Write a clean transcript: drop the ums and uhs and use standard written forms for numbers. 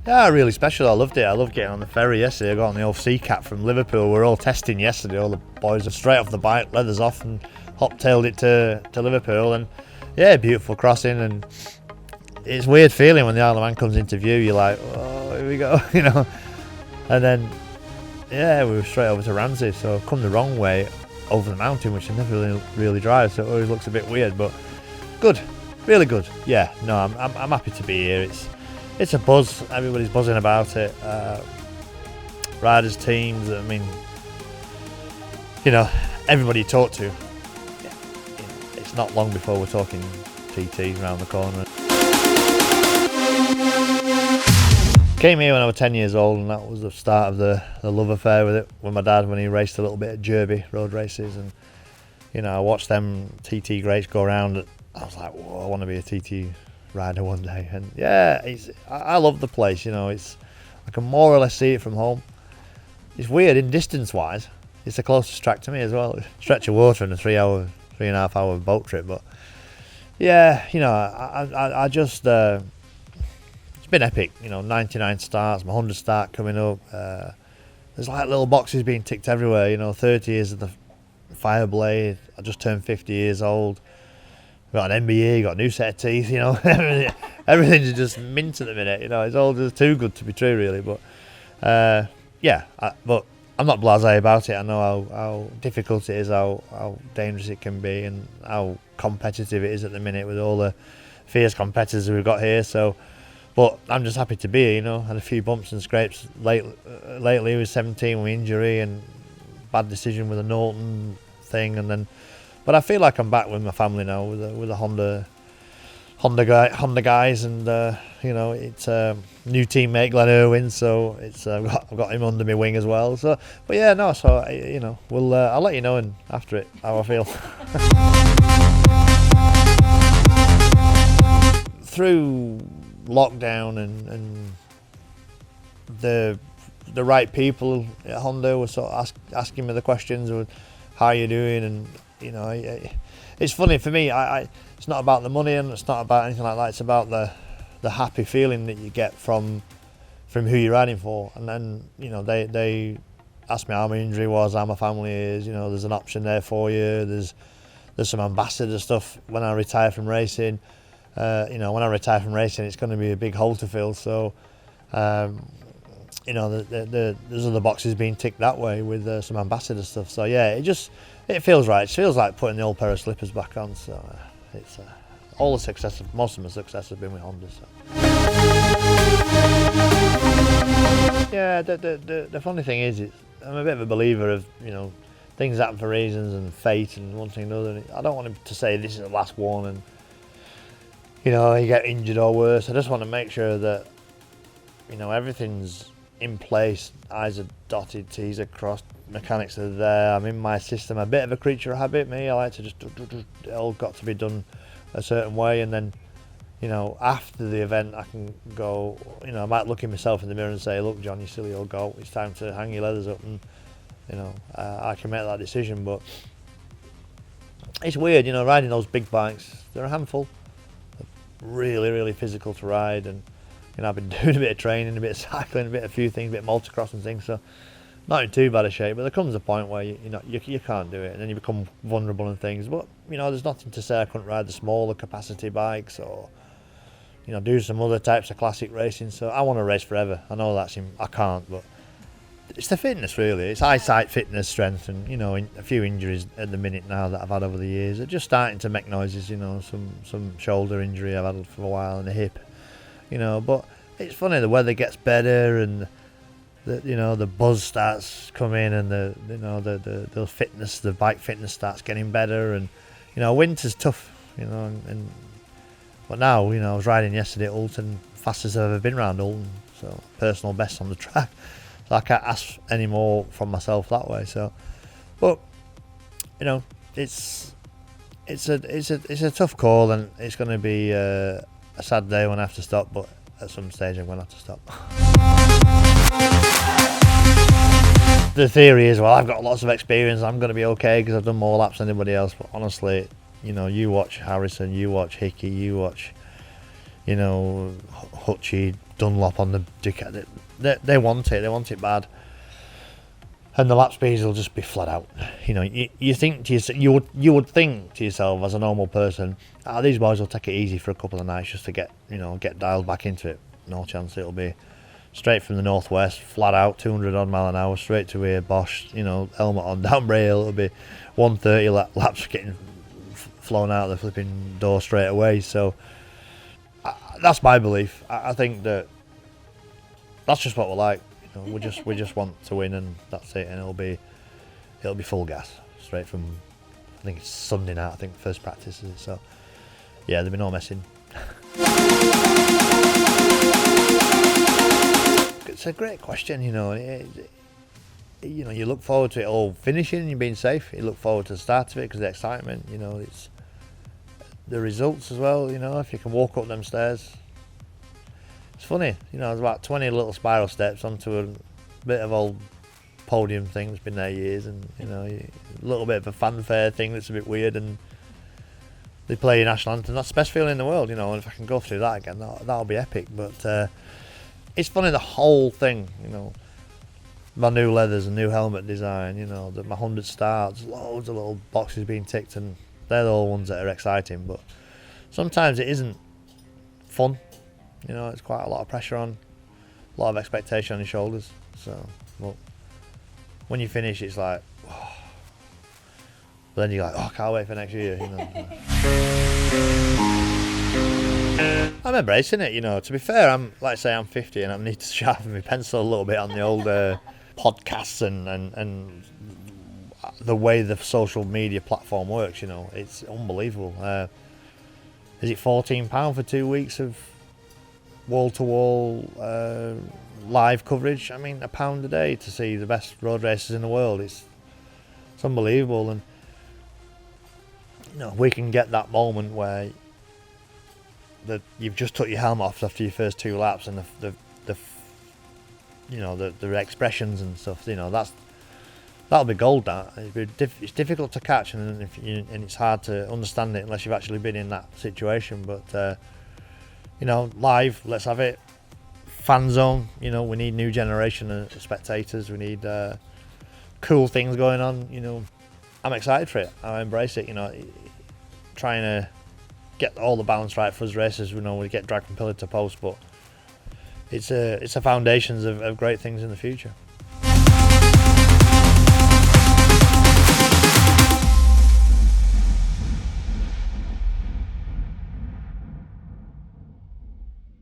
Yeah, really special. I loved it. I loved getting on the ferry yesterday. I got on the old sea cat from Liverpool. We were all testing yesterday. All the boys were straight off the bike, leathers off, and hop-tailed it to Liverpool. And yeah, beautiful crossing. And it's a weird feeling when the Isle of Man comes into view. You're like, oh, here we go, you know. And then, yeah, we were straight over to Ramsey. So I've come the wrong way over the mountain, which I never really drive. So it always looks a bit weird, but good, really good. Yeah, no, I'm happy to be here. It's a buzz. Everybody's buzzing about it. Riders, teams. I mean, you know, everybody you talk to. Yeah, you know, it's not long before we're talking TTs around the corner. Came here when I was 10 years old, and that was the start of the love affair with it. With my dad, when he raced a little bit at Derby road races, and you know, I watched them TT greats go around. I was like, whoa, I want to be a TT rider one day. And yeah, I love the place. You know, I can more or less see it from home. It's weird in distance wise. It's the closest track to me as well. Stretch of water and a 3.5 hour boat trip. But yeah, you know, I just it's been epic. You know, 99 starts, my 100 start coming up. There's like little boxes being ticked everywhere. You know, 30 years of the Fireblade. I just turned 50 years old. Got an MBE, got a new set of teeth, you know. Everything's just mint at the minute, you know. It's all just too good to be true, really. But yeah, but I'm not blasé about it. I know how difficult it is, how dangerous it can be, and how competitive it is at the minute with all the fierce competitors we've got here. So, but I'm just happy to be here, you know. Had a few bumps and scrapes lately with 17 with injury and bad decision with a Norton thing, and then. But I feel like I'm back with my family now, with the Honda guys, and you know, it's new teammate Glenn Irwin, so it's I've got him under my wing as well. So, but yeah, no, so you know, I'll let you know after it how I feel. Through lockdown and the right people at Honda were sort of asking me the questions of how you doing, and you know, it's funny for me. It's not about the money, and it's not about anything like that. It's about the happy feeling that you get from who you're riding for. And then, you know, they asked me how my injury was, how my family is. You know, there's an option there for you. There's some ambassador stuff when I retire from racing. You know, when I retire from racing, it's going to be a big hole to fill. So, you know, there's other boxes being ticked that way with some ambassador stuff. So yeah, it feels right. It feels like putting the old pair of slippers back on. So it's all the success, most of my success has been with Honda. So. Yeah, the funny thing is, I'm a bit of a believer of, you know, things happen for reasons and fate and one thing and another. I don't want to say this is the last one and, you know, you get injured or worse. I just want to make sure that, you know, everything's in place, I's are dotted, T's are crossed, mechanics are there. I'm in my system, a bit of a creature of habit, me. I like to just, it all got to be done a certain way, and then, you know, after the event I can go, you know, I might look at myself in the mirror and say, look John, you silly old goat, it's time to hang your leathers up, and, you know, I can make that decision. But it's weird, you know, riding those big bikes, they're a handful. They're really, really physical to ride, and you know, I've been doing a bit of training, a bit of cycling, a few things, a bit of motocross and things, so not in too bad a shape. But there comes a point where you can't do it, and then you become vulnerable and things. But you know, there's nothing to say I couldn't ride the smaller capacity bikes or, you know, do some other types of classic racing. So I want to race forever. I know I can't, but it's the fitness really. It's eyesight, fitness, strength, and you know, a few injuries at the minute now that I've had over the years are just starting to make noises. You know, some shoulder injury I've had for a while and a hip. You know, but it's funny, the weather gets better and the buzz starts coming, and the fitness, the bike fitness starts getting better, and you know, winter's tough, you know, and but now, you know, I was riding yesterday at Ulton, fastest I've ever been around Ulton, so personal best on the track, so I can't ask any more from myself that way. So, but you know, it's a tough call, and it's going to be a sad day when I have to stop, but at some stage I'm going to have to stop. The theory is, well, I've got lots of experience, I'm going to be okay because I've done more laps than anybody else, but honestly, you know, you watch Harrison, you watch Hickey, you watch you know, Hutchie, Dunlop on the Ducati. They want it. They want it bad. And the lap speeds will just be flat out. You know, you think to yourself, you would think to yourself as a normal person, these boys will take it easy for a couple of nights just to get dialed back into it. No chance. It'll be straight from the northwest, flat out, 200 odd mile an hour, straight to here, Bosch. You know, helmet on, down rail. It'll be 130 laps getting flown out the flipping door straight away. So that's my belief. I think that that's just what we're like. We just want to win, and that's it. And it'll be full gas straight from, I think it's Sunday night. I think first practice is it. So yeah, there'll be no messing. It's a great question. You know, you look forward to it all finishing and being safe. You look forward to the start of it because of the excitement. You know, it's the results as well. You know, if you can walk up them stairs. It's funny, you know, there's about 20 little spiral steps onto a bit of old podium thing that's been there years, and you know, a little bit of a fanfare thing that's a bit weird, and they play your national anthem. That's the best feeling in the world, you know, and if I can go through that again, that'll be epic. But it's funny, the whole thing, you know, my new leathers and new helmet design, you know, my 100 starts, loads of little boxes being ticked, and they're the all ones that are exciting, but sometimes it isn't fun. You know, it's quite a lot of pressure on, a lot of expectation on your shoulders. So, well, when you finish, it's like, oh. But then you're like, oh, I can't wait for next year. You know. I'm embracing it. You know, to be fair, I'm 50 and I need to sharpen my pencil a little bit on the old podcasts and the way the social media platform works. You know, it's unbelievable. Is it £14 for 2 weeks of wall-to-wall live coverage? I mean, £1 a day to see the best road races in the world. It's unbelievable, and you know, we can get that moment where you've just took your helmet off after your first 2 laps, and the expressions and stuff. You know, that'll be gold. It's difficult to catch, and it's hard to understand it unless you've actually been in that situation. But you know, live, let's have it. Fan zone, you know, we need new generation of spectators. We need cool things going on. You know, I'm excited for it. I embrace it. You know, trying to get all the balance right for us racers. You know, we get dragged from pillar to post, but it's a foundations of great things in the future.